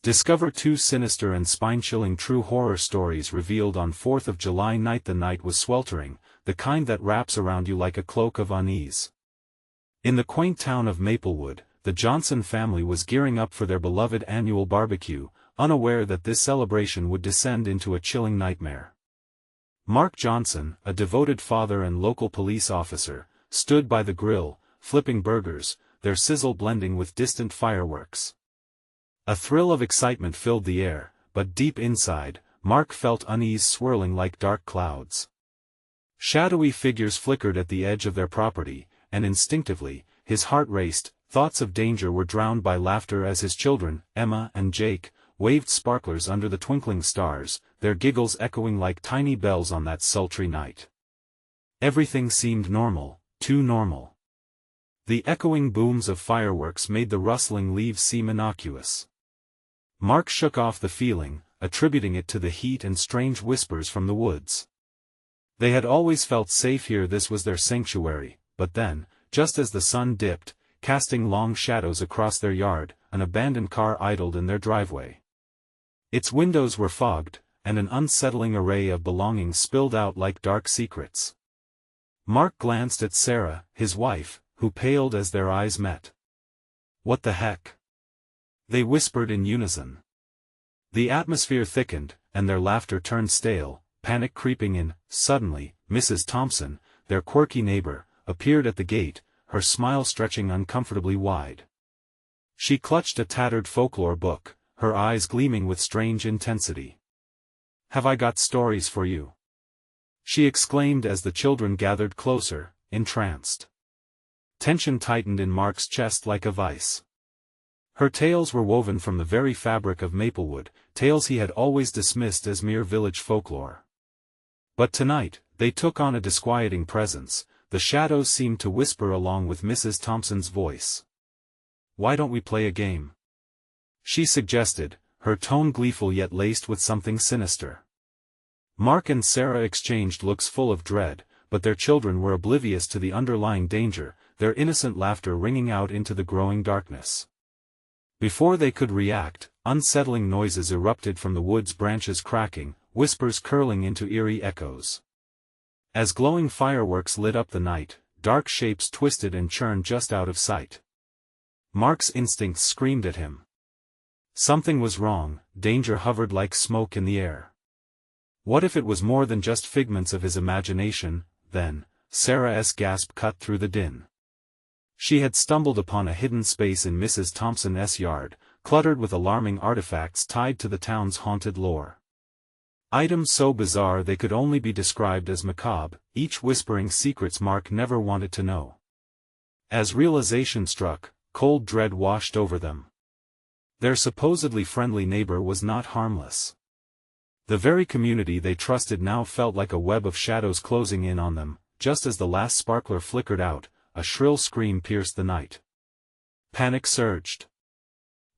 Discover 2 sinister and spine-chilling true horror stories revealed on 4th of July night. The night was sweltering, the kind that wraps around you like a cloak of unease. In the quaint town of Maplewood, the Johnson family was gearing up for their beloved annual barbecue, unaware that this celebration would descend into a chilling nightmare. Mark Johnson, a devoted father and local police officer, stood by the grill, flipping burgers, their sizzle blending with distant fireworks. A thrill of excitement filled the air, but deep inside, Mark felt unease swirling like dark clouds. Shadowy figures flickered at the edge of their property, and instinctively, his heart raced. Thoughts of danger were drowned by laughter as his children, Emma and Jake, waved sparklers under the twinkling stars, their giggles echoing like tiny bells on that sultry night. Everything seemed normal, too normal. The echoing booms of fireworks made the rustling leaves seem innocuous. Mark shook off the feeling, attributing it to the heat and strange whispers from the woods. They had always felt safe here. This was their sanctuary, but then, just as the sun dipped, casting long shadows across their yard, an abandoned car idled in their driveway. Its windows were fogged, and an unsettling array of belongings spilled out like dark secrets. Mark glanced at Sarah, his wife, who paled as their eyes met. "What the heck?" they whispered in unison. The atmosphere thickened, and their laughter turned stale, panic creeping in. Suddenly, Mrs. Thompson, their quirky neighbor, appeared at the gate, her smile stretching uncomfortably wide. She clutched a tattered folklore book, her eyes gleaming with strange intensity. "Have I got stories for you?" she exclaimed as the children gathered closer, entranced. Tension tightened in Mark's chest like a vice. Her tales were woven from the very fabric of Maplewood, tales he had always dismissed as mere village folklore. But tonight, they took on a disquieting presence. The shadows seemed to whisper along with Mrs. Thompson's voice. "Why don't we play a game?" she suggested, her tone gleeful yet laced with something sinister. Mark and Sarah exchanged looks full of dread, but their children were oblivious to the underlying danger, their innocent laughter ringing out into the growing darkness. Before they could react, unsettling noises erupted from the wood's branches cracking, whispers curling into eerie echoes. As glowing fireworks lit up the night, dark shapes twisted and churned just out of sight. Mark's instincts screamed at him. Something was wrong, danger hovered like smoke in the air. What if it was more than just figments of his imagination? Then, Sarah's gasp cut through the din. She had stumbled upon a hidden space in Mrs. Thompson's yard, cluttered with alarming artifacts tied to the town's haunted lore. Items so bizarre they could only be described as macabre, each whispering secrets Mark never wanted to know. As realization struck, cold dread washed over them. Their supposedly friendly neighbor was not harmless. The very community they trusted now felt like a web of shadows closing in on them. Just as the last sparkler flickered out, a shrill scream pierced the night. Panic surged.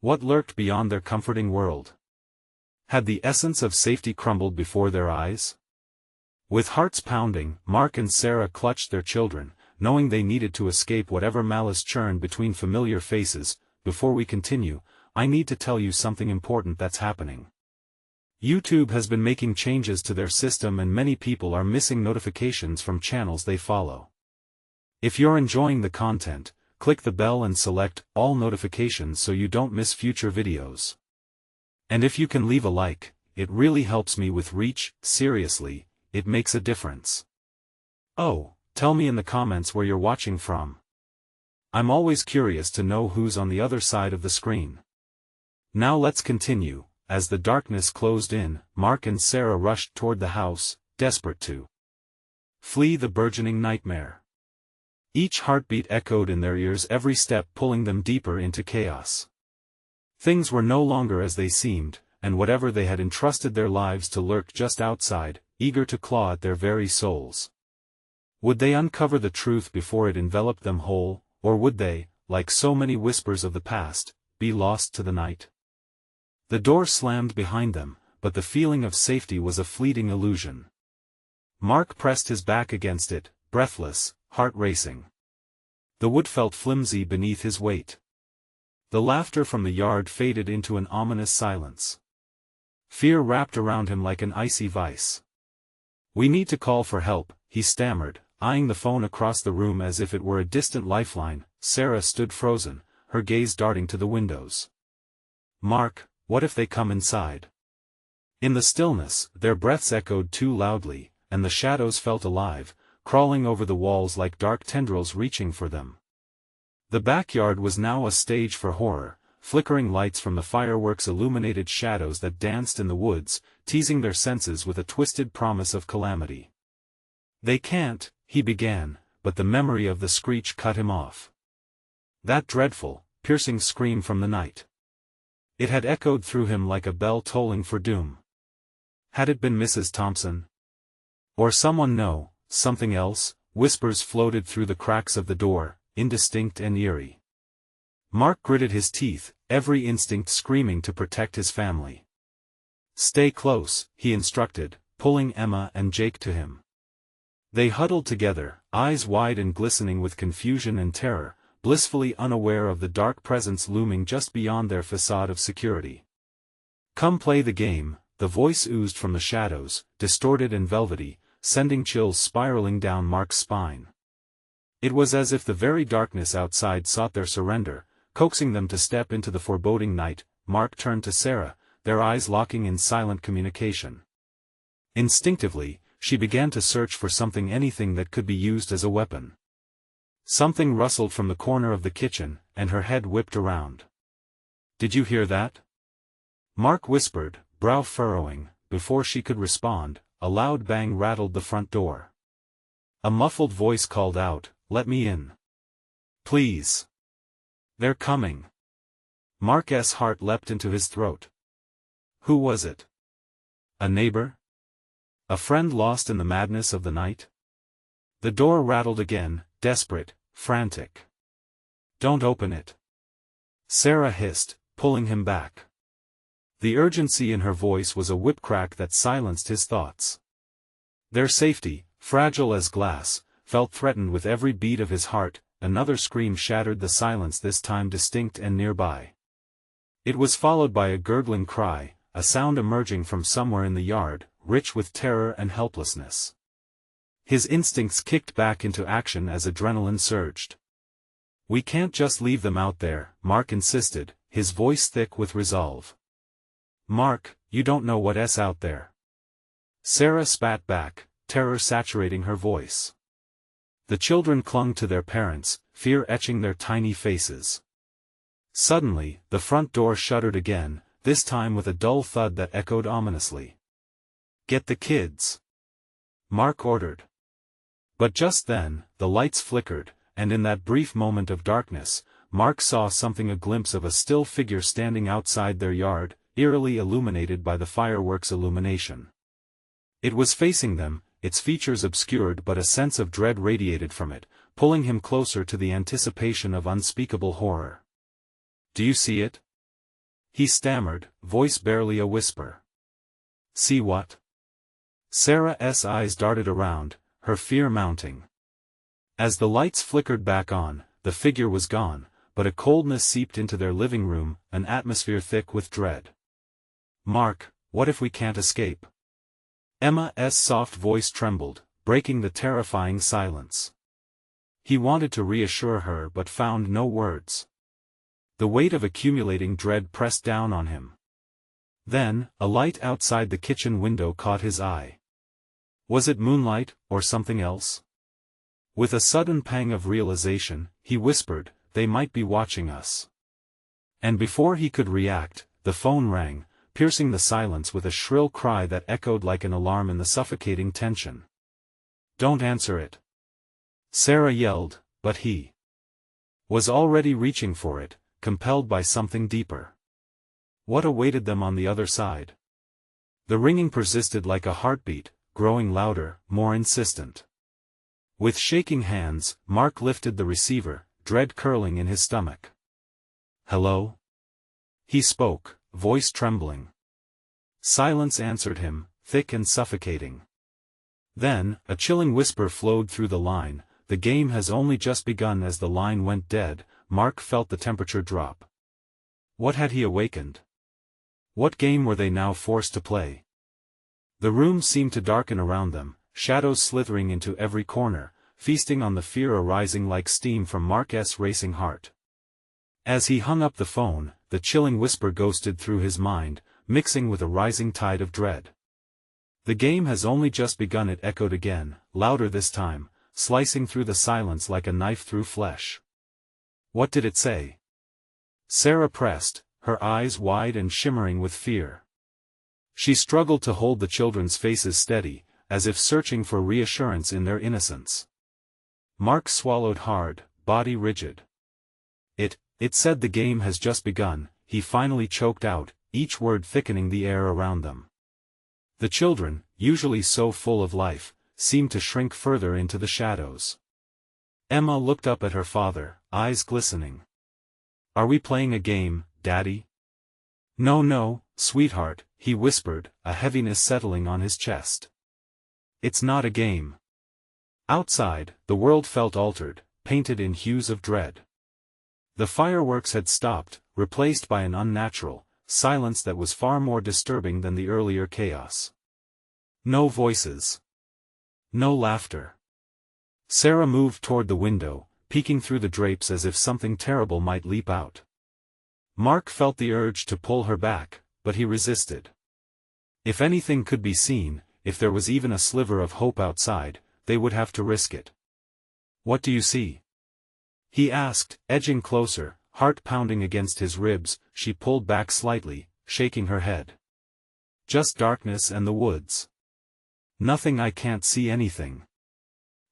What lurked beyond their comforting world? Had the essence of safety crumbled before their eyes? With hearts pounding, Mark and Sarah clutched their children, knowing they needed to escape whatever malice churned between familiar faces. Before we continue, I need to tell you something important that's happening. YouTube has been making changes to their system and many people are missing notifications from channels they follow. If you're enjoying the content, click the bell and select all notifications so you don't miss future videos. And if you can leave a like, it really helps me with reach. Seriously, it makes a difference. Oh, tell me in the comments where you're watching from. I'm always curious to know who's on the other side of the screen. Now let's continue. As the darkness closed in, Mark and Sarah rushed toward the house, desperate to flee the burgeoning nightmare. Each heartbeat echoed in their ears, every step pulling them deeper into chaos. Things were no longer as they seemed, and whatever they had entrusted their lives to lurked just outside, eager to claw at their very souls. Would they uncover the truth before it enveloped them whole, or would they, like so many whispers of the past, be lost to the night? The door slammed behind them, but the feeling of safety was a fleeting illusion. Mark pressed his back against it, breathless, heart racing. The wood felt flimsy beneath his weight. The laughter from the yard faded into an ominous silence. Fear wrapped around him like an icy vice. "We need to call for help," he stammered, eyeing the phone across the room as if it were a distant lifeline. Sarah stood frozen, her gaze darting to the windows. "Mark, what if they come inside?" In the stillness, their breaths echoed too loudly, and the shadows felt alive, crawling over the walls like dark tendrils reaching for them. The backyard was now a stage for horror, flickering lights from the fireworks illuminated shadows that danced in the woods, teasing their senses with a twisted promise of calamity. "They can't," he began, but the memory of the screech cut him off. That dreadful, piercing scream from the night. It had echoed through him like a bell tolling for doom. Had it been Mrs. Thompson? Or someone? No, something else. Whispers floated through the cracks of the door, indistinct and eerie. Mark gritted his teeth, every instinct screaming to protect his family. "Stay close," he instructed, pulling Emma and Jake to him. They huddled together, eyes wide and glistening with confusion and terror, blissfully unaware of the dark presence looming just beyond their facade of security. "Come play the game," the voice oozed from the shadows, distorted and velvety, sending chills spiraling down Mark's spine. It was as if the very darkness outside sought their surrender, coaxing them to step into the foreboding night. Mark turned to Sarah, their eyes locking in silent communication. Instinctively, she began to search for anything that could be used as a weapon. Something rustled from the corner of the kitchen, and her head whipped around. "Did you hear that?" Mark whispered, brow furrowing. Before she could respond, a loud bang rattled the front door. A muffled voice called out, "Let me in. Please. They're coming." Mark's heart leapt into his throat. Who was it? A neighbor? A friend lost in the madness of the night? The door rattled again, desperate, frantic. "Don't open it," Sarah hissed, pulling him back. The urgency in her voice was a whipcrack that silenced his thoughts. Their safety, fragile as glass, felt threatened with every beat of his heart. Another scream shattered the silence, this time distinct and nearby. It was followed by a gurgling cry, a sound emerging from somewhere in the yard, rich with terror and helplessness. His instincts kicked back into action as adrenaline surged. "We can't just leave them out there," Mark insisted, his voice thick with resolve. "Mark, you don't know what's out there." Sarah spat back, terror saturating her voice. The children clung to their parents, fear etching their tiny faces. Suddenly, the front door shuddered again, this time with a dull thud that echoed ominously. "Get the kids," Mark ordered. But just then, the lights flickered, and in that brief moment of darkness, Mark saw something, a glimpse of a still figure standing outside their yard, eerily illuminated by the fireworks illumination. It was facing them, its features obscured, but a sense of dread radiated from it, pulling him closer to the anticipation of unspeakable horror. "Do you see it?" he stammered, voice barely a whisper. "See what?" Sarah's eyes darted around, her fear mounting. As the lights flickered back on, the figure was gone, but a coldness seeped into their living room, an atmosphere thick with dread. "Mark, what if we can't escape?" Emma's soft voice trembled, breaking the terrifying silence. He wanted to reassure her but found no words. The weight of accumulating dread pressed down on him. Then, a light outside the kitchen window caught his eye. Was it moonlight, or something else? With a sudden pang of realization, he whispered, "They might be watching us." And before he could react, the phone rang, piercing the silence with a shrill cry that echoed like an alarm in the suffocating tension. "Don't answer it," Sarah yelled, but he was already reaching for it, compelled by something deeper. What awaited them on the other side? The ringing persisted like a heartbeat, growing louder, more insistent. With shaking hands, Mark lifted the receiver, dread curling in his stomach. "Hello?" He spoke, voice trembling. Silence answered him, thick and suffocating. Then, a chilling whisper flowed through the line, "The game has only just begun." As the line went dead, Mark felt the temperature drop. What had he awakened? What game were they now forced to play? The room seemed to darken around them, shadows slithering into every corner, feasting on the fear arising like steam from Mark's racing heart. As he hung up the phone, the chilling whisper ghosted through his mind, mixing with a rising tide of dread. The game has only just begun, it echoed again, louder this time, slicing through the silence like a knife through flesh. What did it say? Sarah pressed, her eyes wide and shimmering with fear. She struggled to hold the children's faces steady, as if searching for reassurance in their innocence. Mark swallowed hard, body rigid. It said the game has just begun, he finally choked out, each word thickening the air around them. The children, usually so full of life, seemed to shrink further into the shadows. Emma looked up at her father, eyes glistening. "Are we playing a game, Daddy?" No, sweetheart," he whispered, a heaviness settling on his chest. "It's not a game." Outside, the world felt altered, painted in hues of dread. The fireworks had stopped, replaced by an unnatural silence that was far more disturbing than the earlier chaos. No voices. No laughter. Sarah moved toward the window, peeking through the drapes as if something terrible might leap out. Mark felt the urge to pull her back, but he resisted. If anything could be seen, if there was even a sliver of hope outside, they would have to risk it. "What do you see?" he asked, edging closer, heart pounding against his ribs. She pulled back slightly, shaking her head. "Just darkness and the woods." "Nothing, I can't see anything."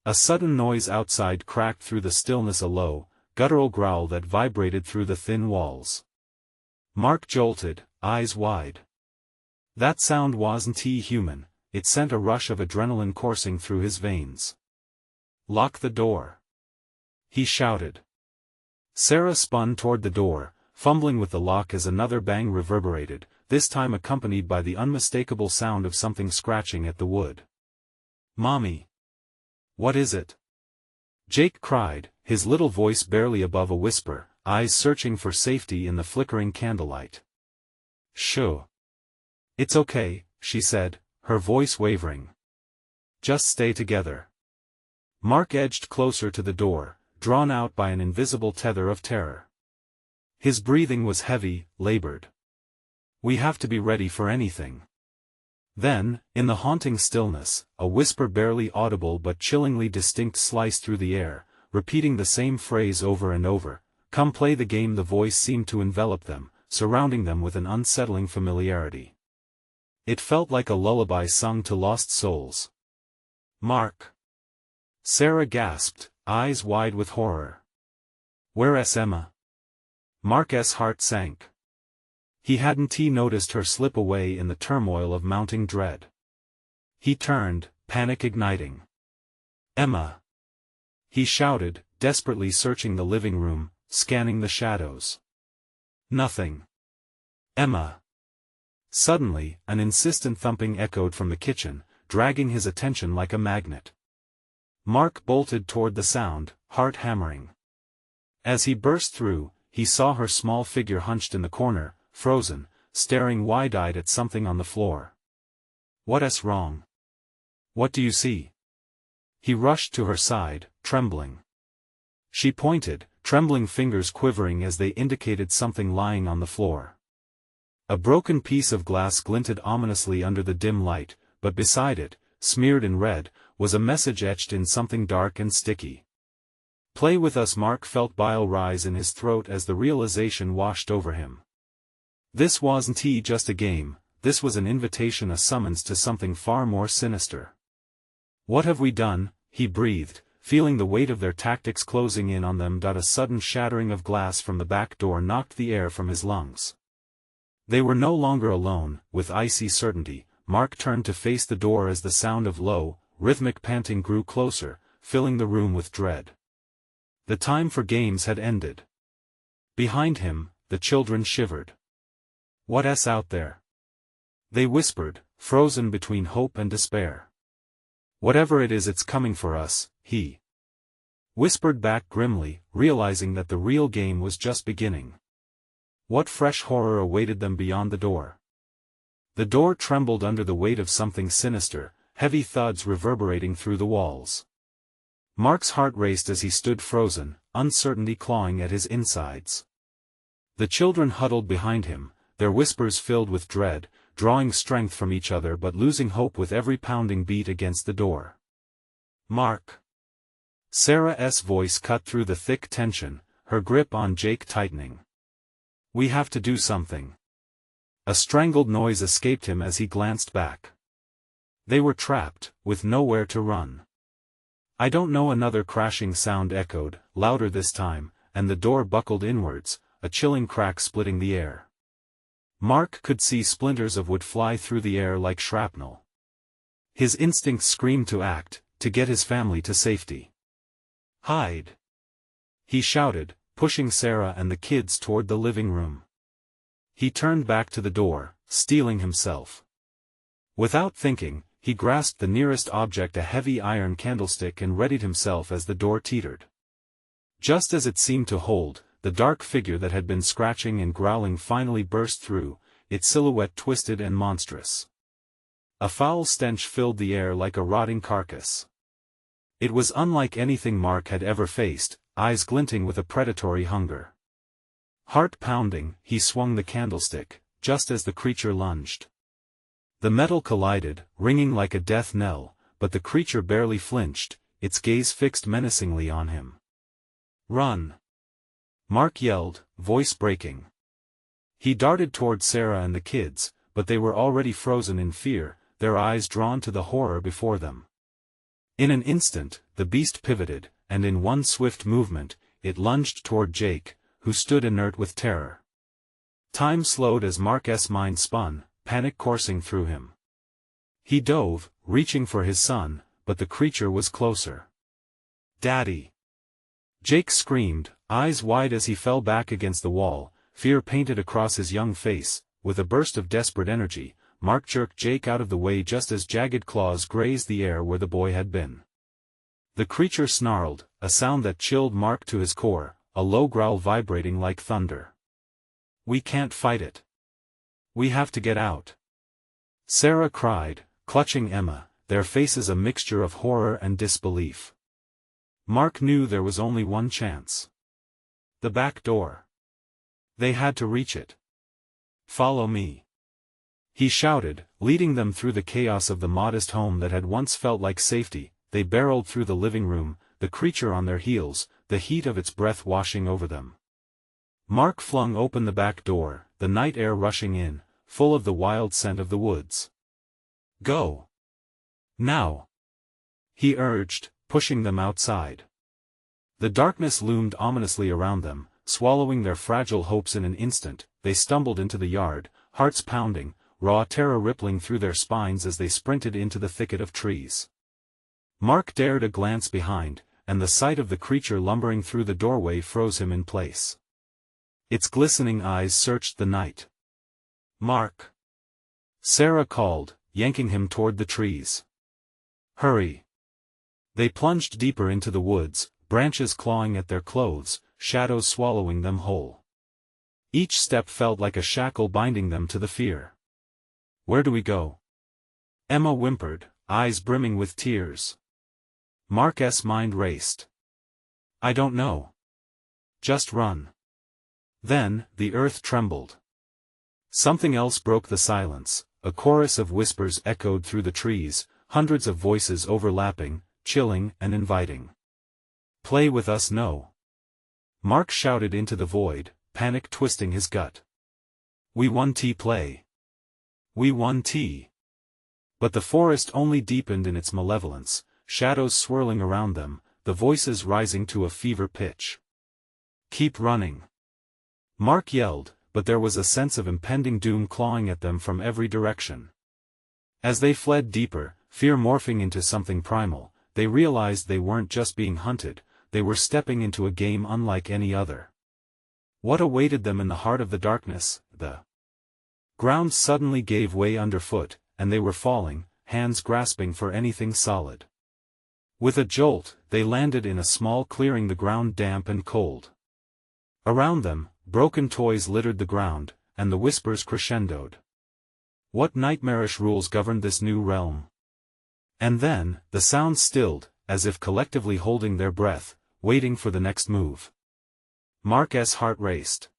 A sudden noise outside cracked through the stillness, a low, guttural growl that vibrated through the thin walls. Mark jolted, eyes wide. That sound wasn't human, it sent a rush of adrenaline coursing through his veins. "Lock the door," he shouted. Sarah spun toward the door, fumbling with the lock as another bang reverberated, this time accompanied by the unmistakable sound of something scratching at the wood. "Mommy! What is it?" Jake cried, his little voice barely above a whisper, eyes searching for safety in the flickering candlelight. "Shoo. It's okay," she said, her voice wavering. "Just stay together." Mark edged closer to the door, drawn out by an invisible tether of terror. His breathing was heavy, labored. "We have to be ready for anything." Then, in the haunting stillness, a whisper barely audible but chillingly distinct sliced through the air, repeating the same phrase over and over, "Come play the game." The voice seemed to envelop them, surrounding them with an unsettling familiarity. It felt like a lullaby sung to lost souls. "Mark!" Sarah gasped, eyes wide with horror. "Where's Emma?" Mark's heart sank. He hadn't noticed her slip away in the turmoil of mounting dread. He turned, panic igniting. "Emma!" he shouted, desperately searching the living room, scanning the shadows. Nothing. "Emma!" Suddenly, an insistent thumping echoed from the kitchen, dragging his attention like a magnet. Mark bolted toward the sound, heart hammering. As he burst through, he saw her small figure hunched in the corner, frozen, staring wide-eyed at something on the floor. "What's wrong? What do you see?" He rushed to her side, trembling. She pointed, trembling fingers quivering as they indicated something lying on the floor. A broken piece of glass glinted ominously under the dim light, but beside it, smeared in red, was a message etched in something dark and sticky. "Play with us." Mark felt bile rise in his throat as the realization washed over him. This wasn't just a game, this was an invitation, a summons to something far more sinister. "What have we done?" he breathed, feeling the weight of their tactics closing in on them. A sudden shattering of glass from the back door knocked the air from his lungs. They were no longer alone. With icy certainty, Mark turned to face the door as the sound of low, rhythmic panting grew closer, filling the room with dread. The time for games had ended. Behind him, the children shivered. "What's out there?" they whispered, frozen between hope and despair. "Whatever it is, it's coming for us," he whispered back grimly, realizing that the real game was just beginning. What fresh horror awaited them beyond the door? The door trembled under the weight of something sinister, heavy thuds reverberating through the walls. Mark's heart raced as he stood frozen, uncertainty clawing at his insides. The children huddled behind him, their whispers filled with dread, drawing strength from each other but losing hope with every pounding beat against the door. Mark. Sarah's voice cut through the thick tension, her grip on Jake tightening. We have to do something. A strangled noise escaped him as he glanced back. They were trapped, with nowhere to run. I don't know. Another crashing sound echoed, louder this time, and the door buckled inwards, a chilling crack splitting the air. Mark could see splinters of wood fly through the air like shrapnel. His instincts screamed to act, to get his family to safety. Hide! He shouted, pushing Sarah and the kids toward the living room. He turned back to the door, steeling himself. Without thinking, he grasped the nearest object, a heavy iron candlestick, and readied himself as the door teetered. Just as it seemed to hold, the dark figure that had been scratching and growling finally burst through, its silhouette twisted and monstrous. A foul stench filled the air like a rotting carcass. It was unlike anything Mark had ever faced, eyes glinting with a predatory hunger. Heart pounding, he swung the candlestick, just as the creature lunged. The metal collided, ringing like a death knell, but the creature barely flinched, its gaze fixed menacingly on him. Run! Mark yelled, voice breaking. He darted toward Sarah and the kids, but they were already frozen in fear, their eyes drawn to the horror before them. In an instant, the beast pivoted, and in one swift movement, it lunged toward Jake, who stood inert with terror. Time slowed as Mark's mind spun, panic coursing through him. He dove, reaching for his son, but the creature was closer. Daddy! Jake screamed, eyes wide as he fell back against the wall, fear painted across his young face. With a burst of desperate energy, Mark jerked Jake out of the way just as jagged claws grazed the air where the boy had been. The creature snarled, a sound that chilled Mark to his core, a low growl vibrating like thunder. We can't fight it. We have to get out. Sarah cried, clutching Emma, their faces a mixture of horror and disbelief. Mark knew there was only one chance. The back door. They had to reach it. Follow me. He shouted, leading them through the chaos of the modest home that had once felt like safety. They barreled through the living room, the creature on their heels, the heat of its breath washing over them. Mark flung open the back door, the night air rushing in, full of the wild scent of the woods. Go! Now! He urged, pushing them outside. The darkness loomed ominously around them, swallowing their fragile hopes in an instant. They stumbled into the yard, hearts pounding, raw terror rippling through their spines as they sprinted into the thicket of trees. Mark dared a glance behind, and the sight of the creature lumbering through the doorway froze him in place. Its glistening eyes searched the night. Mark! Sarah called, yanking him toward the trees. Hurry! They plunged deeper into the woods, branches clawing at their clothes, shadows swallowing them whole. Each step felt like a shackle binding them to the fear. Where do we go? Emma whimpered, eyes brimming with tears. Mark's mind raced. I don't know. Just run. Then, the earth trembled. Something else broke the silence, a chorus of whispers echoed through the trees, hundreds of voices overlapping, chilling and inviting. Play with us, no. Mark shouted into the void, panic twisting his gut. We want to play. We want to. But the forest only deepened in its malevolence, shadows swirling around them, the voices rising to a fever pitch. Keep running. Mark yelled, but there was a sense of impending doom clawing at them from every direction. As they fled deeper, fear morphing into something primal, they realized they weren't just being hunted, they were stepping into a game unlike any other. What awaited them in the heart of the darkness? The ground suddenly gave way underfoot, and they were falling, hands grasping for anything solid. With a jolt, they landed in a small clearing, the ground damp and cold. Around them, broken toys littered the ground, and the whispers crescendoed. What nightmarish rules governed this new realm? And then, the sounds stilled, as if collectively holding their breath, waiting for the next move. Mark's heart raced.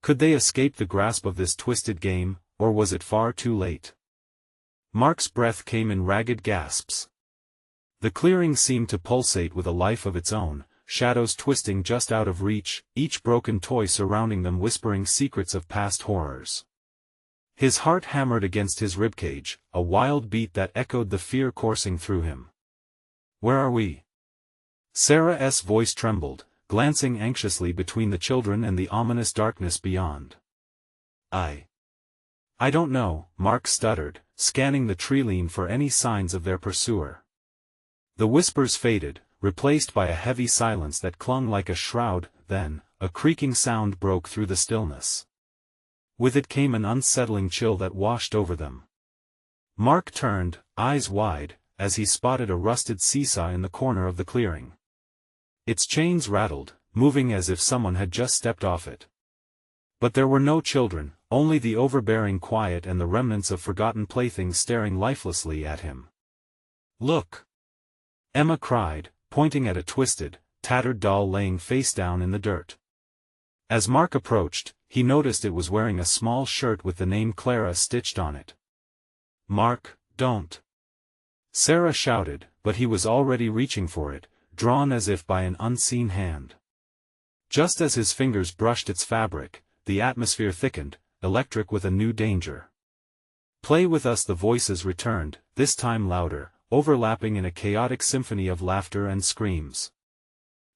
Could they escape the grasp of this twisted game, or was it far too late? Mark's breath came in ragged gasps. The clearing seemed to pulsate with a life of its own, shadows twisting just out of reach, each broken toy surrounding them whispering secrets of past horrors. His heart hammered against his ribcage, a wild beat that echoed the fear coursing through him. "Where are we?" Sarah's voice trembled, glancing anxiously between the children and the ominous darkness beyond. I don't know," Mark stuttered, scanning the treeline for any signs of their pursuer. The whispers faded, replaced by a heavy silence that clung like a shroud. Then, a creaking sound broke through the stillness. With it came an unsettling chill that washed over them. Mark turned, eyes wide, as he spotted a rusted seesaw in the corner of the clearing. Its chains rattled, moving as if someone had just stepped off it. But there were no children, only the overbearing quiet and the remnants of forgotten playthings staring lifelessly at him. "Look!" Emma cried, pointing at a twisted, tattered doll laying face down in the dirt. As Mark approached, he noticed it was wearing a small shirt with the name Clara stitched on it. "Mark, don't!" Sarah shouted, but he was already reaching for it, drawn as if by an unseen hand. Just as his fingers brushed its fabric, the atmosphere thickened, electric with a new danger. "Play with us," the voices returned, this time louder, overlapping in a chaotic symphony of laughter and screams.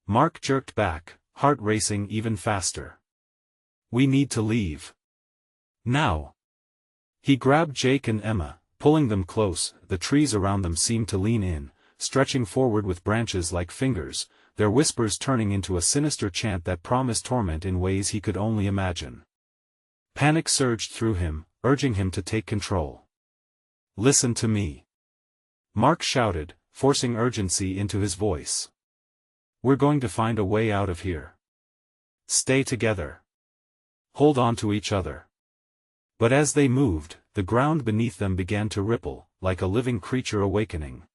Mark jerked back, heart racing even faster. "We need to leave. Now." He grabbed Jake and Emma, pulling them close. The trees around them seemed to lean in, stretching forward with branches like fingers, their whispers turning into a sinister chant that promised torment in ways he could only imagine. Panic surged through him, urging him to take control. "Listen to me," Mark shouted, forcing urgency into his voice. "We're going to find a way out of here. Stay together. Hold on to each other." But as they moved, the ground beneath them began to ripple, like a living creature awakening.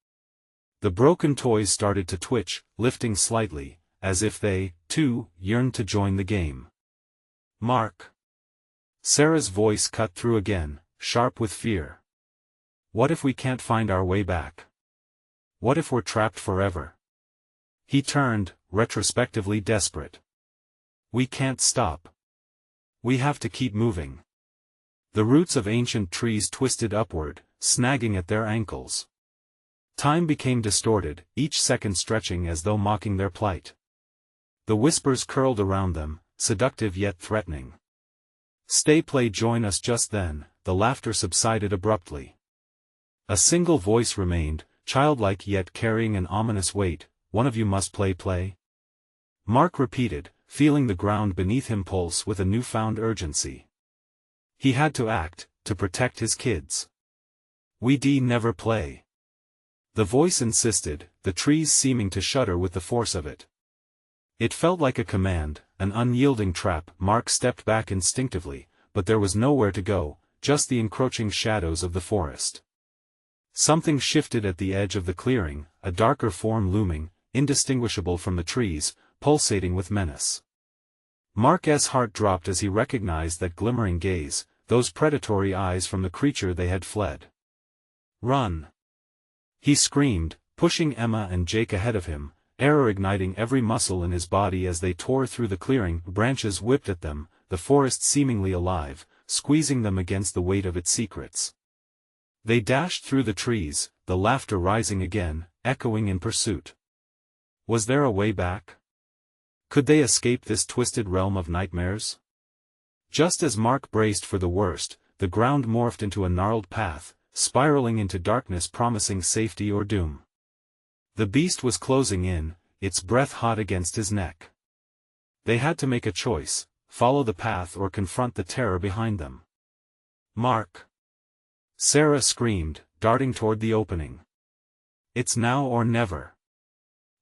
The broken toys started to twitch, lifting slightly, as if they, too, yearned to join the game. "Mark." Sarah's voice cut through again, sharp with fear. "What if we can't find our way back? What if we're trapped forever?" He turned, retrospectively desperate. "We can't stop. We have to keep moving." The roots of ancient trees twisted upward, snagging at their ankles. Time became distorted, each second stretching as though mocking their plight. The whispers curled around them, seductive yet threatening. "Stay, play, join us." Just then, the laughter subsided abruptly. A single voice remained, childlike yet carrying an ominous weight. "One of you must play." Mark repeated, feeling the ground beneath him pulse with a newfound urgency. He had to act, to protect his kids. "We never play." The voice insisted, the trees seeming to shudder with the force of it. It felt like a command, an unyielding trap. Mark stepped back instinctively, but there was nowhere to go, just the encroaching shadows of the forest. Something shifted at the edge of the clearing, a darker form looming, indistinguishable from the trees, pulsating with menace. Mark's heart dropped as he recognized that glimmering gaze, those predatory eyes from the creature they had fled. "Run!" he screamed, pushing Emma and Jake ahead of him, terror igniting every muscle in his body as they tore through the clearing. Branches whipped at them, the forest seemingly alive, squeezing them against the weight of its secrets. They dashed through the trees, the laughter rising again, echoing in pursuit. Was there a way back? Could they escape this twisted realm of nightmares? Just as Mark braced for the worst, the ground morphed into a gnarled path, spiraling into darkness promising safety or doom. The beast was closing in, its breath hot against his neck. They had to make a choice, follow the path or confront the terror behind them. "Mark!" Sarah screamed, darting toward the opening. "It's now or never."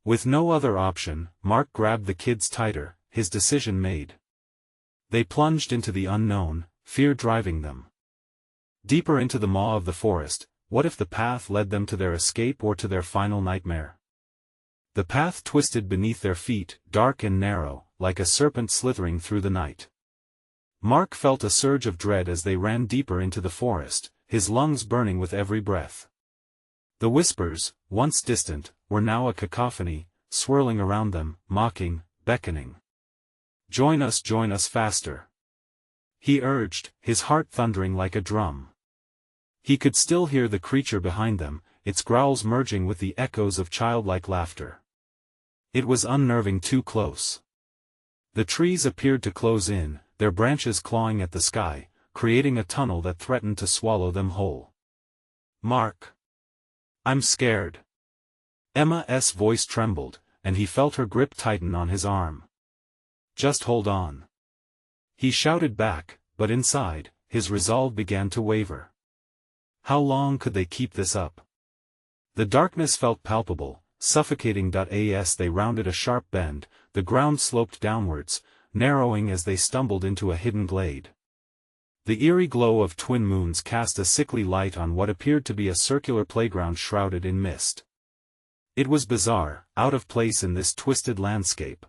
With no other option, Mark grabbed the kids tighter, his decision made. They plunged into the unknown, fear driving them deeper into the maw of the forest. What if the path led them to their escape or to their final nightmare? The path twisted beneath their feet, dark and narrow, like a serpent slithering through the night. Mark felt a surge of dread as they ran deeper into the forest, his lungs burning with every breath. The whispers, once distant, were now a cacophony, swirling around them, mocking, beckoning. Join us faster," he urged, his heart thundering like a drum. He could still hear the creature behind them, its growls merging with the echoes of childlike laughter. It was unnerving too close. The trees appeared to close in, their branches clawing at the sky, creating a tunnel that threatened to swallow them whole. "Mark. I'm scared." Emma's voice trembled, and he felt her grip tighten on his arm. "Just hold on," he shouted back, but inside, his resolve began to waver. How long could they keep this up? The darkness felt palpable, suffocating. As they rounded a sharp bend, the ground sloped downwards, narrowing as they stumbled into a hidden glade. The eerie glow of twin moons cast a sickly light on what appeared to be a circular playground shrouded in mist. It was bizarre, out of place in this twisted landscape.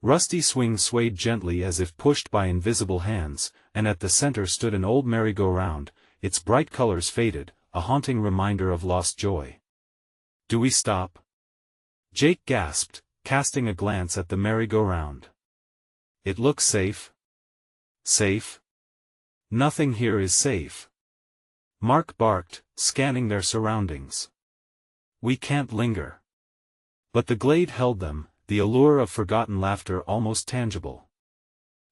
Rusty swings swayed gently as if pushed by invisible hands, and at the center stood an old merry-go-round, its bright colors faded, a haunting reminder of lost joy. "Do we stop?" Jake gasped, casting a glance at the merry-go-round. "It looks safe." "Safe? Nothing here is safe," Mark barked, scanning their surroundings. "We can't linger." But the glade held them, the allure of forgotten laughter almost tangible.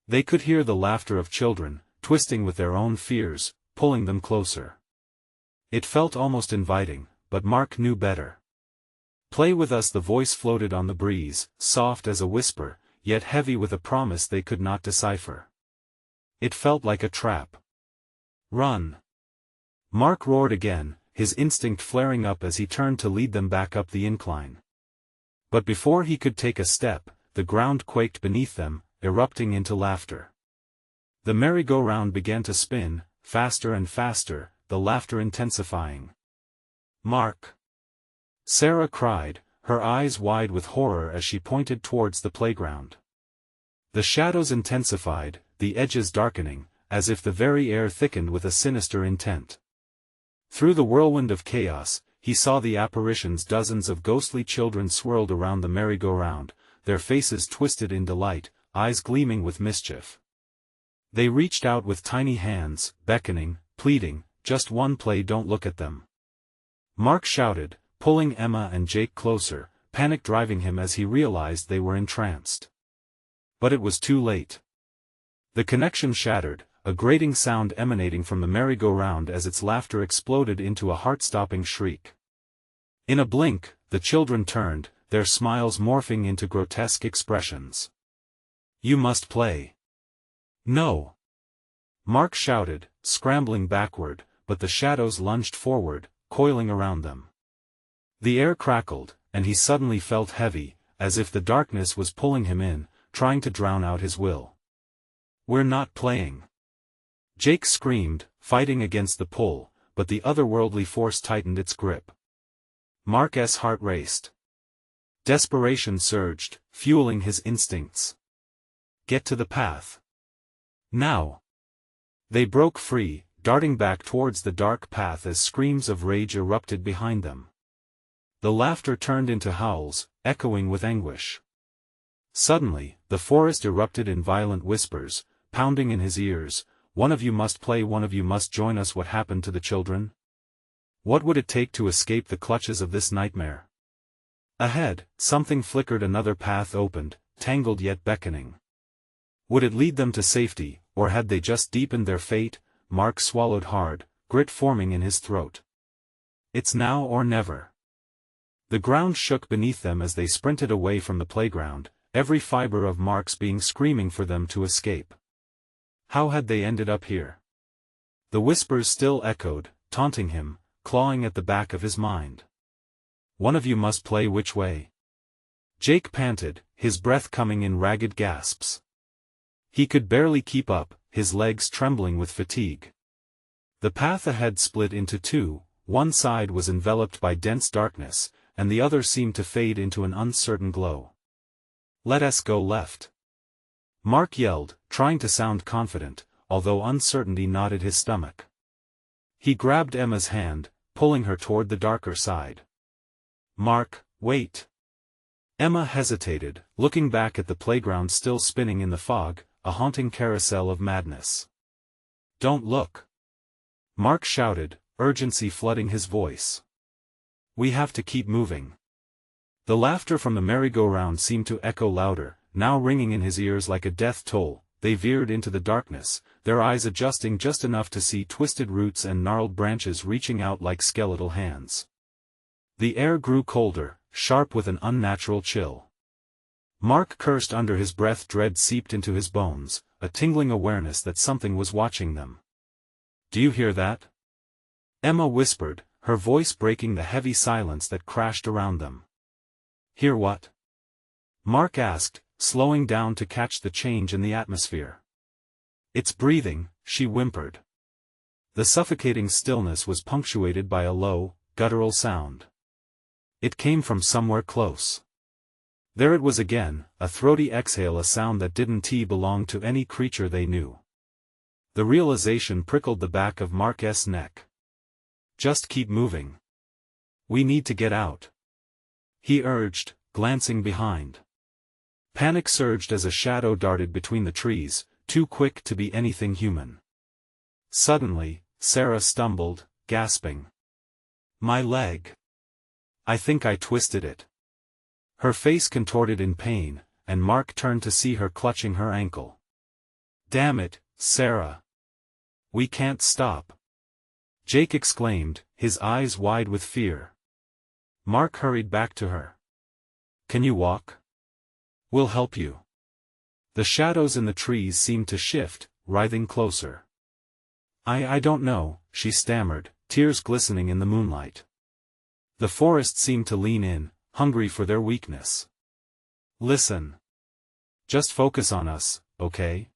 They could hear the laughter of children, twisting with their own fears, pulling them closer. It felt almost inviting, but Mark knew better. "Play with us," the voice floated on the breeze, soft as a whisper, yet heavy with a promise they could not decipher. It felt like a trap. "Run!" Mark roared again, his instinct flaring up as he turned to lead them back up the incline. But before he could take a step, the ground quaked beneath them, erupting into laughter. The merry-go-round began to spin, faster and faster, the laughter intensifying. "Mark!" Sarah cried, her eyes wide with horror as she pointed towards the playground. The shadows intensified, the edges darkening, as if the very air thickened with a sinister intent. Through the whirlwind of chaos, he saw the apparitions. Dozens of ghostly children swirled around the merry-go-round, their faces twisted in delight, eyes gleaming with mischief. They reached out with tiny hands, beckoning, pleading, "Just one play, don't look at them." Mark shouted, pulling Emma and Jake closer, panic driving him as he realized they were entranced. But it was too late. The connection shattered, a grating sound emanating from the merry-go-round as its laughter exploded into a heart-stopping shriek. In a blink, the children turned, their smiles morphing into grotesque expressions. "You must play." "No!" Mark shouted, scrambling backward, but the shadows lunged forward, coiling around them. The air crackled, and he suddenly felt heavy, as if the darkness was pulling him in, trying to drown out his will. "We're not playing!" Jake screamed, fighting against the pull, but the otherworldly force tightened its grip. Mark's heart raced. Desperation surged, fueling his instincts. Get to the path. Now! They broke free, darting back towards the dark path as screams of rage erupted behind them. The laughter turned into howls, echoing with anguish. Suddenly, the forest erupted in violent whispers, pounding in his ears. "One of you must play, one of you must join us." What happened to the children? What would it take to escape the clutches of this nightmare? Ahead, something flickered, another path opened, tangled yet beckoning. Would it lead them to safety, or had they just deepened their fate? Mark swallowed hard, grit forming in his throat. It's now or never. The ground shook beneath them as they sprinted away from the playground, every fiber of Mark's being screaming for them to escape. How had they ended up here? The whispers still echoed, taunting him, clawing at the back of his mind. "One of you must play." "Which way?" Jake panted, his breath coming in ragged gasps. He could barely keep up, his legs trembling with fatigue. The path ahead split into two, one side was enveloped by dense darkness, and the other seemed to fade into an uncertain glow. "Let us go left," Mark yelled, trying to sound confident, although uncertainty knotted his stomach. He grabbed Emma's hand, pulling her toward the darker side. "Mark, wait." Emma hesitated, looking back at the playground still spinning in the fog, a haunting carousel of madness. "Don't look," Mark shouted, urgency flooding his voice. "We have to keep moving." The laughter from the merry-go-round seemed to echo louder, now ringing in his ears like a death toll. They veered into the darkness, their eyes adjusting just enough to see twisted roots and gnarled branches reaching out like skeletal hands. The air grew colder, sharp with an unnatural chill. Mark cursed under his breath. Dread seeped into his bones, a tingling awareness that something was watching them. "Do you hear that?" Emma whispered, her voice breaking the heavy silence that crashed around them. "Hear what?" Mark asked, slowing down to catch the change in the atmosphere. "It's breathing," she whimpered. The suffocating stillness was punctuated by a low, guttural sound. It came from somewhere close. There it was again, a throaty exhale, a sound that didn't belong to any creature they knew. The realization prickled the back of Mark's neck. "Just keep moving. We need to get out," he urged, glancing behind. Panic surged as a shadow darted between the trees, too quick to be anything human. Suddenly, Sarah stumbled, gasping. "My leg. I think I twisted it." Her face contorted in pain, and Mark turned to see her clutching her ankle. "Damn it, Sarah. We can't stop," Jake exclaimed, his eyes wide with fear. Mark hurried back to her. "Can you walk? We'll help you." The shadows in the trees seemed to shift, writhing closer. I don't know," she stammered, tears glistening in the moonlight. The forest seemed to lean in, hungry for their weakness. "Listen. Just focus on us, okay?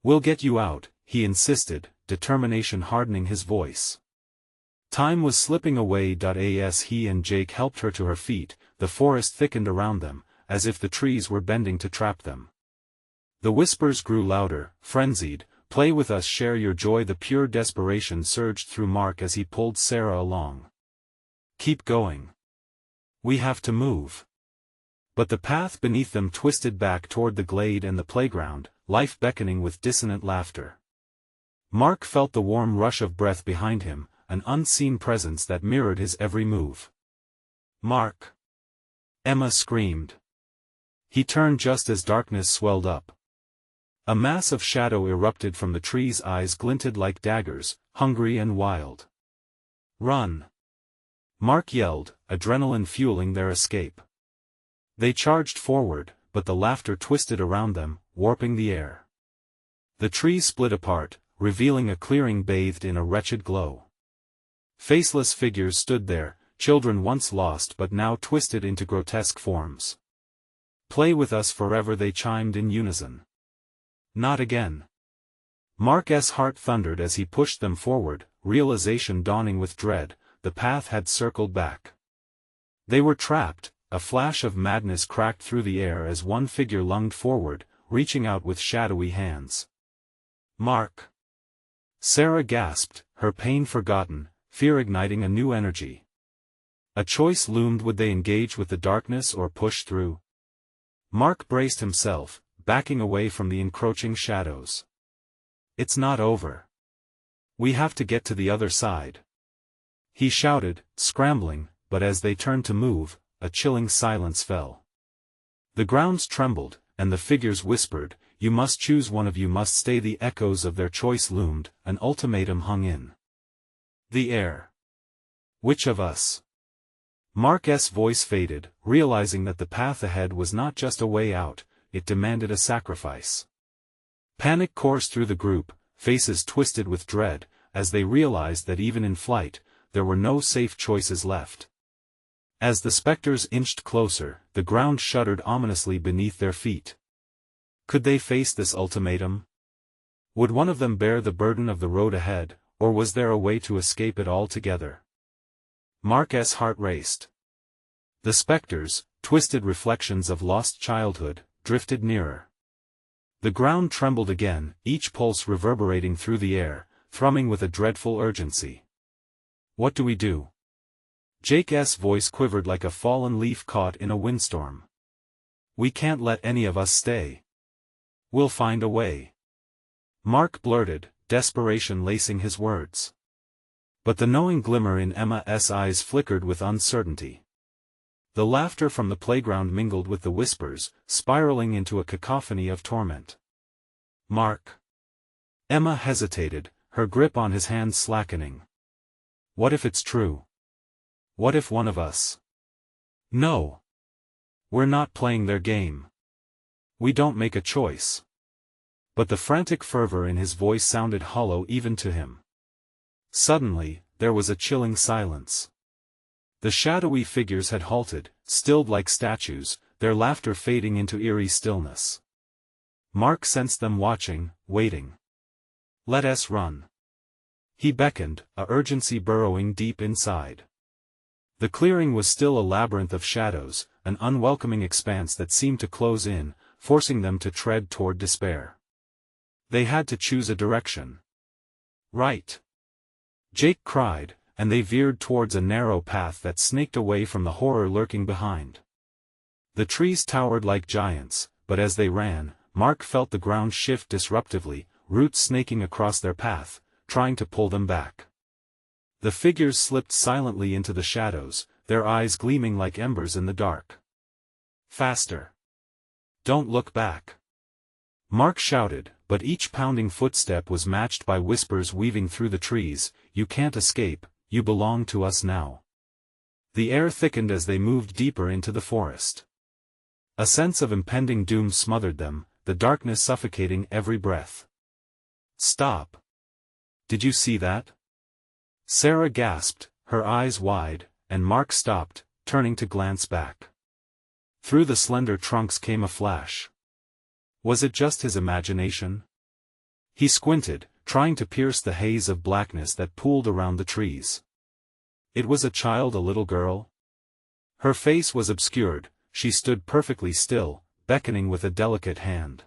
We'll get you out," he insisted, determination hardening his voice. Time was slipping away. As he and Jake helped her to her feet, the forest thickened around them, as if the trees were bending to trap them. The whispers grew louder, frenzied. "Play with us, share your joy." The pure desperation surged through Mark as he pulled Sarah along. "Keep going. We have to move." But the path beneath them twisted back toward the glade and the playground, life beckoning with dissonant laughter. Mark felt the warm rush of breath behind him, an unseen presence that mirrored his every move. "Mark!" Emma screamed. He turned just as darkness swelled up. A mass of shadow erupted from the trees. Eyes glinted like daggers, hungry and wild. "Run!" Mark yelled, adrenaline fueling their escape. They charged forward, but the laughter twisted around them, warping the air. The trees split apart, revealing a clearing bathed in a wretched glow. Faceless figures stood there, children once lost but now twisted into grotesque forms. "Play with us forever," they chimed in unison. "Not again." Mark's heart thundered as he pushed them forward, realization dawning with dread. The path had circled back. They were trapped. A flash of madness cracked through the air as one figure lunged forward, reaching out with shadowy hands. "Mark!" Sarah gasped, her pain forgotten, fear igniting a new energy. A choice loomed: would they engage with the darkness or push through? Mark braced himself, backing away from the encroaching shadows. "It's not over. We have to get to the other side," he shouted, scrambling, but as they turned to move, a chilling silence fell. The grounds trembled, and the figures whispered, "You must choose, one of you must stay." The echoes of their choice loomed, an ultimatum hung in the air. "Which of us?" Mark's voice faded, realizing that the path ahead was not just a way out, it demanded a sacrifice. Panic coursed through the group, faces twisted with dread, as they realized that even in flight, there were no safe choices left. As the specters inched closer, the ground shuddered ominously beneath their feet. Could they face this ultimatum? Would one of them bear the burden of the road ahead, or was there a way to escape it altogether? Mark's heart raced. The specters, twisted reflections of lost childhood, drifted nearer. The ground trembled again, each pulse reverberating through the air, thrumming with a dreadful urgency. What do we do? Jake's voice quivered like a fallen leaf caught in a windstorm. We can't let any of us stay. We'll find a way. Mark blurted, desperation lacing his words. But the knowing glimmer in Emma's eyes flickered with uncertainty. The laughter from the playground mingled with the whispers, spiraling into a cacophony of torment. Mark. Emma hesitated, her grip on his hand slackening. What if it's true? What if one of us? No. We're not playing their game. We don't make a choice. But the frantic fervor in his voice sounded hollow even to him. Suddenly, there was a chilling silence. The shadowy figures had halted, stilled like statues, their laughter fading into eerie stillness. Mark sensed them watching, waiting. Let us run. He beckoned, a urgency burrowing deep inside. The clearing was still a labyrinth of shadows, an unwelcoming expanse that seemed to close in, forcing them to tread toward despair. They had to choose a direction. Right. Jake cried, and they veered towards a narrow path that snaked away from the horror lurking behind. The trees towered like giants, but as they ran, Mark felt the ground shift disruptively, roots snaking across their path, trying to pull them back. The figures slipped silently into the shadows, their eyes gleaming like embers in the dark. Faster. Don't look back. Mark shouted, but each pounding footstep was matched by whispers weaving through the trees. You can't escape, you belong to us now. The air thickened as they moved deeper into the forest. A sense of impending doom smothered them, the darkness suffocating every breath. Stop. Did you see that? Sarah gasped, her eyes wide, and Mark stopped, turning to glance back. Through the slender trunks came a flash. Was it just his imagination? He squinted, trying to pierce the haze of blackness that pooled around the trees. It was a child, a little girl. Her face was obscured, she stood perfectly still, beckoning with a delicate hand.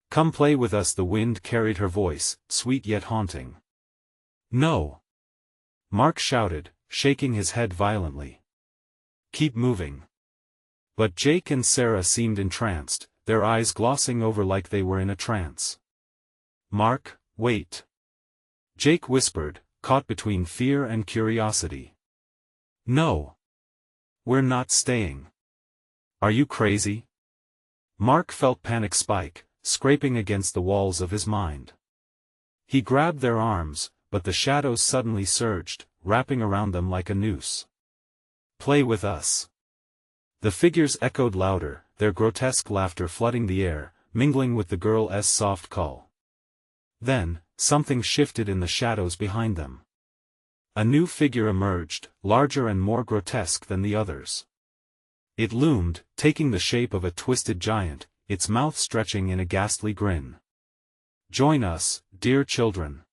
Come play with us, the wind carried her voice, sweet yet haunting. No. Mark shouted, shaking his head violently. Keep moving. But Jake and Sarah seemed entranced, their eyes glossing over like they were in a trance. Mark, wait. Jake whispered, caught between fear and curiosity. No. We're not staying. Are you crazy? Mark felt panic spike, scraping against the walls of his mind. He grabbed their arms, but the shadows suddenly surged, wrapping around them like a noose. Play with us. The figures echoed louder, their grotesque laughter flooding the air, mingling with the girl's soft call. Then, something shifted in the shadows behind them. A new figure emerged, larger and more grotesque than the others. It loomed, taking the shape of a twisted giant, its mouth stretching in a ghastly grin. Join us, dear children.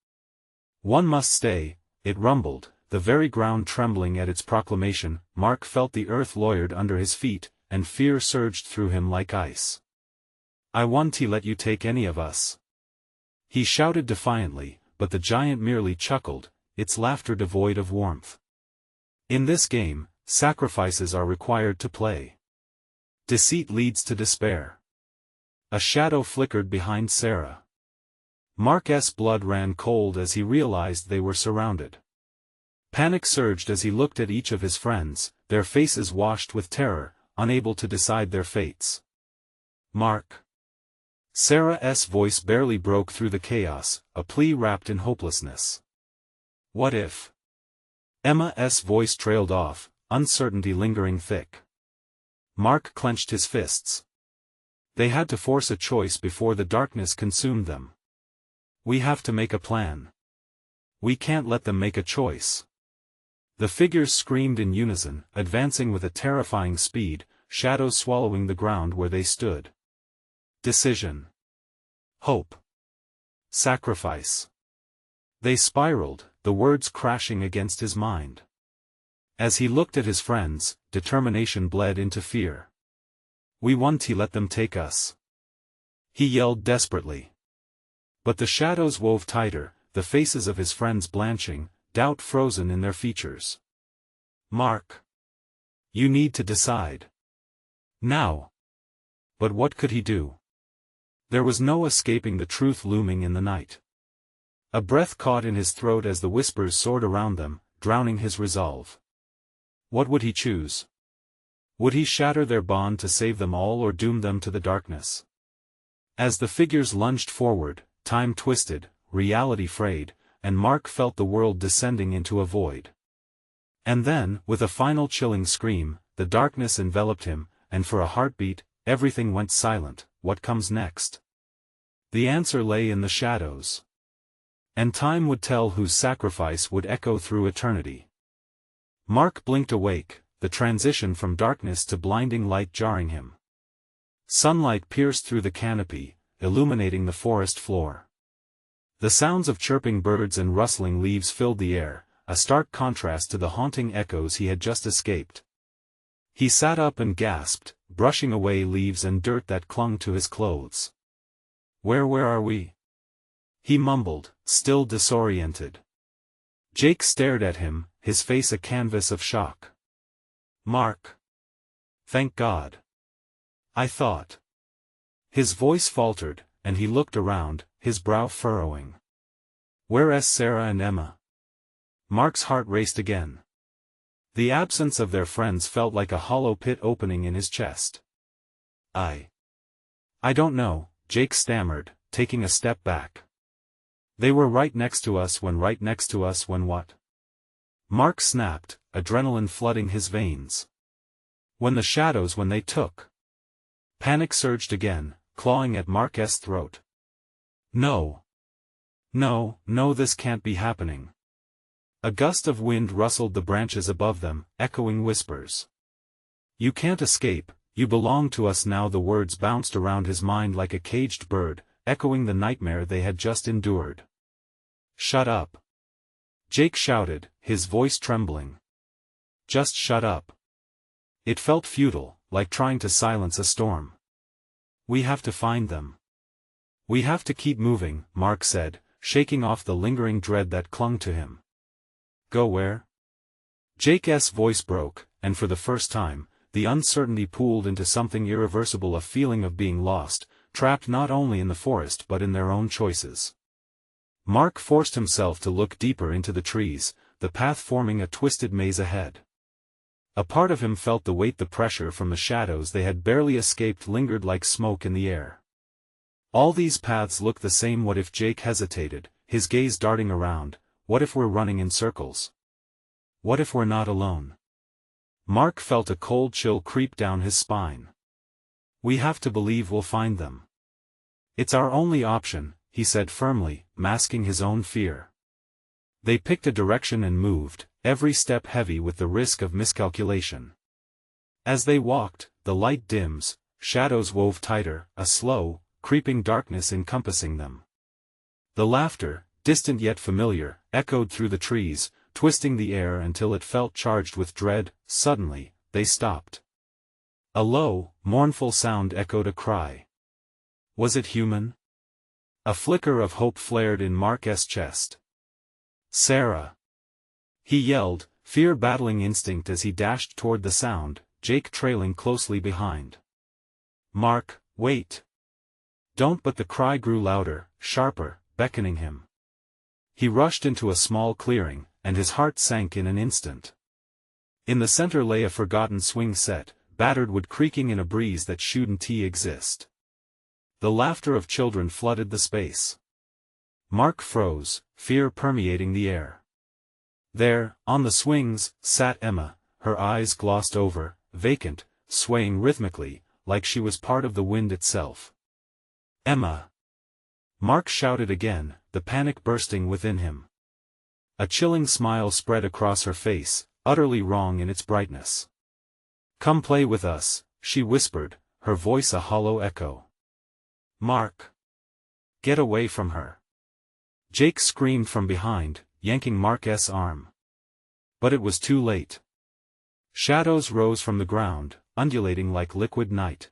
One must stay, it rumbled, the very ground trembling at its proclamation. Mark felt the earth lawyered under his feet, and fear surged through him like ice. I won't let you take any of us. He shouted defiantly, but the giant merely chuckled, its laughter devoid of warmth. In this game, sacrifices are required to play. Deceit leads to despair. A shadow flickered behind Sarah. Mark's blood ran cold as he realized they were surrounded. Panic surged as he looked at each of his friends, their faces washed with terror, unable to decide their fates. Mark. Sarah's voice barely broke through the chaos, a plea wrapped in hopelessness. What if? Emma's voice trailed off, uncertainty lingering thick. Mark clenched his fists. They had to force a choice before the darkness consumed them. We have to make a plan. We can't let them make a choice. The figures screamed in unison, advancing with a terrifying speed, shadows swallowing the ground where they stood. Decision. Hope. Sacrifice. They spiraled, the words crashing against his mind. As he looked at his friends, determination bled into fear. "We won't let them take us," he yelled desperately. But the shadows wove tighter, the faces of his friends blanching, doubt frozen in their features. "Mark. You need to decide. Now." But what could he do? There was no escaping the truth looming in the night. A breath caught in his throat as the whispers soared around them, drowning his resolve. What would he choose? Would he shatter their bond to save them all or doom them to the darkness? As the figures lunged forward, time twisted, reality frayed, and Mark felt the world descending into a void. And then, with a final chilling scream, the darkness enveloped him, and for a heartbeat, everything went silent. What comes next? The answer lay in the shadows. And time would tell whose sacrifice would echo through eternity. Mark blinked awake, the transition from darkness to blinding light jarring him. Sunlight pierced through the canopy, illuminating the forest floor. The sounds of chirping birds and rustling leaves filled the air, a stark contrast to the haunting echoes he had just escaped. He sat up and gasped, brushing away leaves and dirt that clung to his clothes. Where are we?" he mumbled, still disoriented. Jake stared at him, his face a canvas of shock. "Mark. Thank God. I thought." His voice faltered, and he looked around, his brow furrowing. "Where's Sarah and Emma?" Mark's heart raced again. The absence of their friends felt like a hollow pit opening in his chest. I don't know," Jake stammered, taking a step back. "They were right next to us when what?" Mark snapped, adrenaline flooding his veins. When they took." Panic surged again, clawing at Mark's throat. No, this can't be happening." A gust of wind rustled the branches above them, echoing whispers. "You can't escape, you belong to us now." The words bounced around his mind like a caged bird, echoing the nightmare they had just endured. "Shut up!" Jake shouted, his voice trembling. "Just shut up." It felt futile, like trying to silence a storm. "We have to find them. We have to keep moving," Mark said, shaking off the lingering dread that clung to him. "Go where?" Jake's voice broke, and for the first time, the uncertainty pooled into something irreversible, a feeling of being lost, trapped not only in the forest but in their own choices. Mark forced himself to look deeper into the trees, the path forming a twisted maze ahead. A part of him felt the weight, the pressure from the shadows they had barely escaped lingered like smoke in the air. All these paths looked the same. What if? Jake hesitated, his gaze darting around. What if we're running in circles? What if we're not alone? Mark felt a cold chill creep down his spine. "We have to believe we'll find them. It's our only option," he said firmly, masking his own fear. They picked a direction and moved, every step heavy with the risk of miscalculation. As they walked, the light dims, shadows wove tighter, a slow, creeping darkness encompassing them. The laughter, distant yet familiar, echoed through the trees, twisting the air until it felt charged with dread. Suddenly, they stopped. A low, mournful sound echoed a cry. Was it human? A flicker of hope flared in Mark's chest. "Sarah!" he yelled, fear battling instinct as he dashed toward the sound, Jake trailing closely behind. "Mark, wait! Don't!" But the cry grew louder, sharper, beckoning him. He rushed into a small clearing, and his heart sank in an instant. In the center lay a forgotten swing set, battered wood creaking in a breeze that shouldn't exist. The laughter of children flooded the space. Mark froze, fear permeating the air. There, on the swings, sat Emma, her eyes glossed over, vacant, swaying rhythmically, like she was part of the wind itself. "Emma!" Mark shouted again, the panic bursting within him. A chilling smile spread across her face, utterly wrong in its brightness. "Come play with us," she whispered, her voice a hollow echo. Mark! Get away from her! Jake screamed from behind, yanking Mark's arm. But it was too late. Shadows rose from the ground, undulating like liquid night.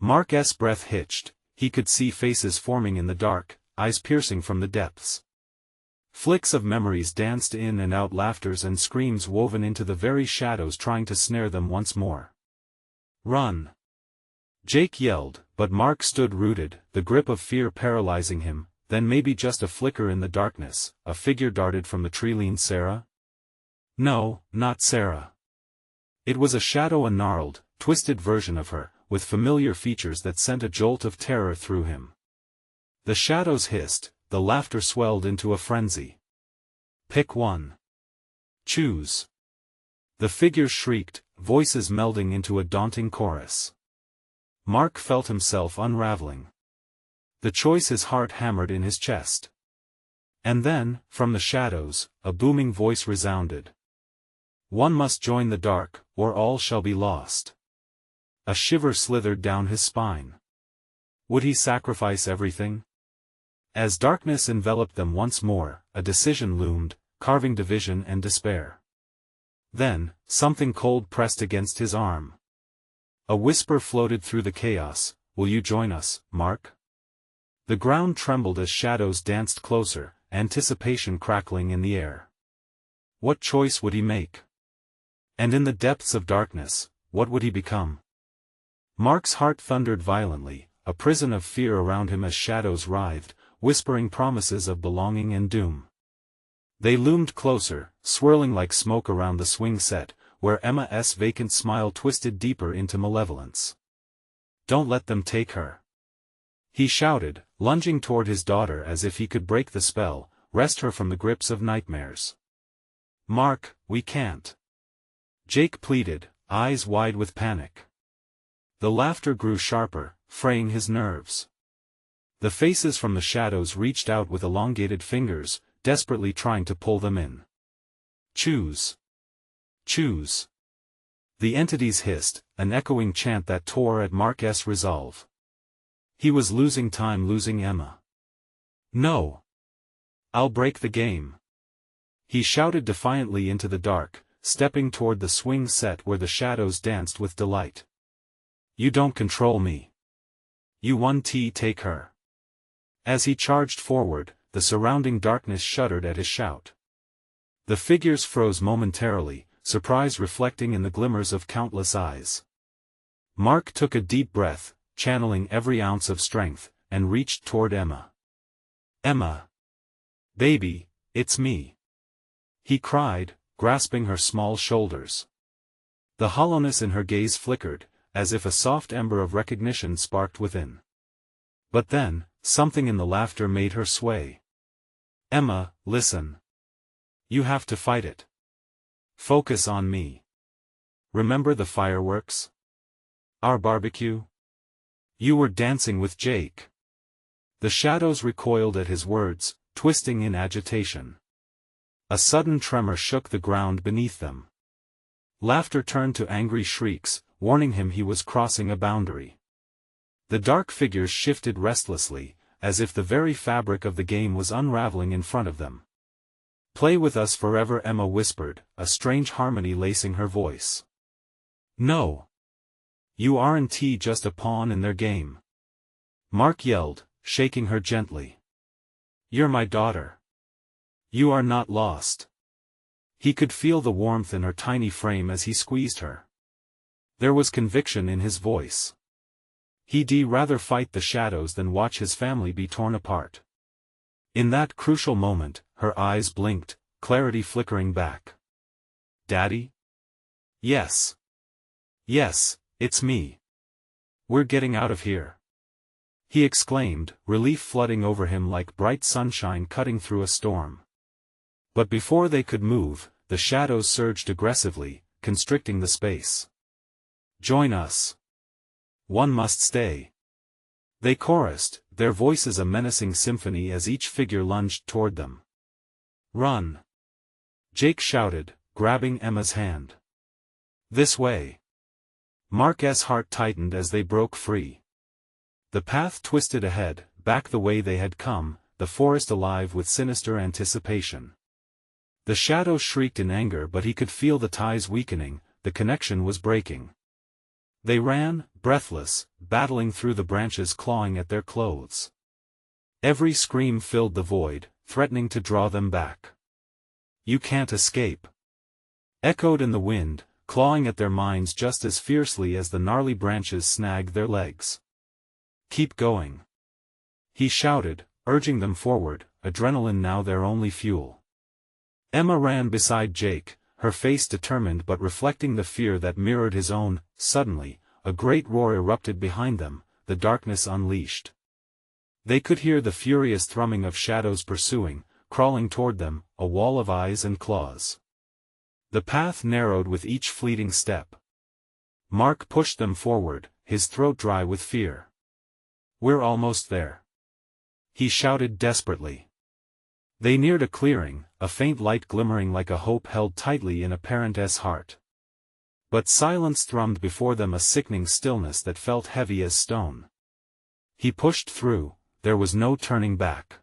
Mark's breath hitched, he could see faces forming in the dark, eyes piercing from the depths. Flicks of memories danced in and out, laughters and screams woven into the very shadows trying to snare them once more. Run! Jake yelled, but Mark stood rooted, the grip of fear paralyzing him. Then maybe just a flicker in the darkness, a figure darted from the tree. Leaned Sarah? No, not Sarah. It was a shadow, a gnarled, twisted version of her, with familiar features that sent a jolt of terror through him. The shadows hissed, the laughter swelled into a frenzy. Pick one. Choose. The figures shrieked, voices melding into a daunting chorus. Mark felt himself unraveling. The choice, his heart hammered in his chest. And then, from the shadows, a booming voice resounded. One must join the dark, or all shall be lost. A shiver slithered down his spine. Would he sacrifice everything? As darkness enveloped them once more, a decision loomed, carving division and despair. Then, something cold pressed against his arm. A whisper floated through the chaos, "Will you join us, Mark?" The ground trembled as shadows danced closer, anticipation crackling in the air. What choice would he make? And in the depths of darkness, what would he become? Mark's heart thundered violently, a prison of fear around him as shadows writhed, whispering promises of belonging and doom. They loomed closer, swirling like smoke around the swing set, where Emma's vacant smile twisted deeper into malevolence. "Don't let them take her!" he shouted, lunging toward his daughter as if he could break the spell, wrest her from the grips of nightmares. "Mark, we can't!" Jake pleaded, eyes wide with panic. The laughter grew sharper, fraying his nerves. The faces from the shadows reached out with elongated fingers, desperately trying to pull them in. "Choose! Choose!" The entities hissed, an echoing chant that tore at Mark's resolve. He was losing time, losing Emma. "No! I'll break the game!" He shouted defiantly into the dark, stepping toward the swing set where the shadows danced with delight. "You don't control me. You won. Take her." As he charged forward, the surrounding darkness shuddered at his shout. The figures froze momentarily, surprise reflecting in the glimmers of countless eyes. Mark took a deep breath, channeling every ounce of strength, and reached toward Emma. "Emma! Baby, it's me!" he cried, grasping her small shoulders. The hollowness in her gaze flickered, as if a soft ember of recognition sparked within. But then, something in the laughter made her sway. "Emma, listen. You have to fight it. Focus on me. Remember the fireworks? Our barbecue? You were dancing with Jake." The shadows recoiled at his words, twisting in agitation. A sudden tremor shook the ground beneath them. Laughter turned to angry shrieks, warning him he was crossing a boundary. The dark figures shifted restlessly, as if the very fabric of the game was unraveling in front of them. "Play with us forever," Emma whispered, a strange harmony lacing her voice. "No. You aren't just a pawn in their game," Mark yelled, shaking her gently. "You're my daughter. You are not lost." He could feel the warmth in her tiny frame as he squeezed her. There was conviction in his voice. He'd rather fight the shadows than watch his family be torn apart. In that crucial moment, her eyes blinked, clarity flickering back. "Daddy?" "Yes. Yes, it's me. We're getting out of here," he exclaimed, relief flooding over him like bright sunshine cutting through a storm. But before they could move, the shadows surged aggressively, constricting the space. "Join us. One must stay." They chorused, their voices a menacing symphony as each figure lunged toward them. "Run!" Jake shouted, grabbing Emma's hand. "This way!" Mark's heart tightened as they broke free. The path twisted ahead, back the way they had come, the forest alive with sinister anticipation. The shadows shrieked in anger, but he could feel the ties weakening, the connection was breaking. They ran, breathless, battling through the branches, clawing at their clothes. Every scream filled the void, threatening to draw them back. "You can't escape," echoed in the wind, clawing at their minds just as fiercely as the gnarly branches snagged their legs. "Keep going," he shouted, urging them forward, adrenaline now their only fuel. Emma ran beside Jake, her face determined but reflecting the fear that mirrored his own. Suddenly, a great roar erupted behind them, the darkness unleashed. They could hear the furious thrumming of shadows pursuing, crawling toward them, a wall of eyes and claws. The path narrowed with each fleeting step. Mark pushed them forward, his throat dry with fear. "We're almost there," he shouted desperately. They neared a clearing, a faint light glimmering like a hope held tightly in a parent's heart. But silence thrummed before them, a sickening stillness that felt heavy as stone. He pushed through, there was no turning back.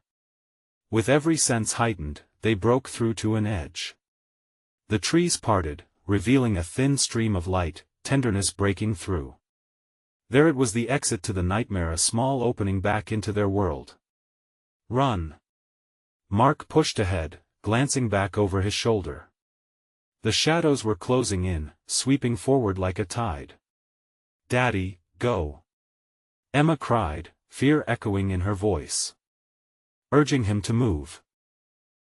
With every sense heightened, they broke through to an edge. The trees parted, revealing a thin stream of light, tenderness breaking through. There it was, the exit to the nightmare, a small opening back into their world. "Run!" Mark pushed ahead, glancing back over his shoulder. The shadows were closing in, sweeping forward like a tide. "Daddy, go!" Emma cried, fear echoing in her voice. Urging him to move.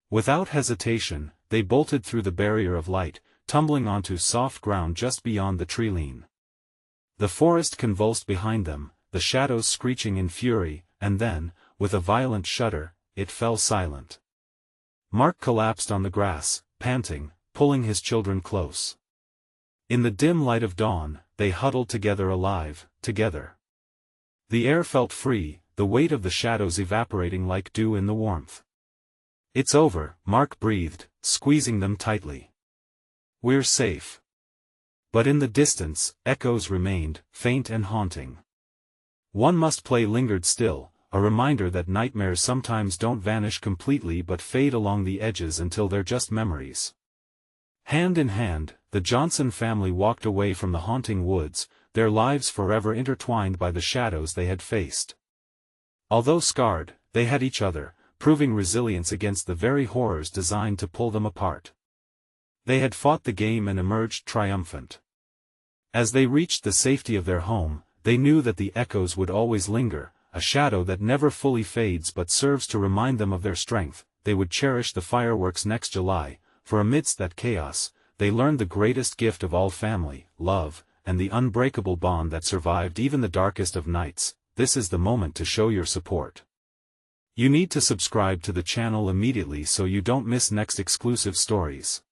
Without hesitation, they bolted through the barrier of light, tumbling onto soft ground just beyond the tree-line. The forest convulsed behind them, the shadows screeching in fury, and then, with a violent shudder, it fell silent. Mark collapsed on the grass, panting, pulling his children close. In the dim light of dawn, they huddled together, alive, together. The air felt free, the weight of the shadows evaporating like dew in the warmth. "It's over," Mark breathed, squeezing them tightly. "We're safe." But in the distance, echoes remained, faint and haunting. One must play lingered still, a reminder that nightmares sometimes don't vanish completely but fade along the edges until they're just memories. Hand in hand, the Johnson family walked away from the haunting woods, their lives forever intertwined by the shadows they had faced. Although scarred, they had each other, proving resilience against the very horrors designed to pull them apart. They had fought the game and emerged triumphant. As they reached the safety of their home, they knew that the echoes would always linger, a shadow that never fully fades but serves to remind them of their strength. They would cherish the fireworks next July, for amidst that chaos, they learned the greatest gift of all: family, love, and the unbreakable bond that survived even the darkest of nights. This is the moment to show your support. You need to subscribe to the channel immediately so you don't miss next exclusive stories.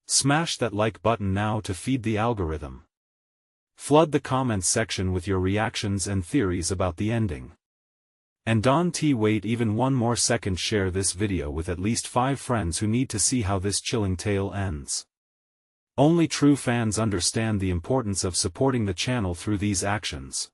Smash that like button now to feed the algorithm. Flood the comments section with your reactions and theories about the ending. And don't wait even one more second, share this video with at least 5 friends who need to see how this chilling tale ends. Only true fans understand the importance of supporting the channel through these actions.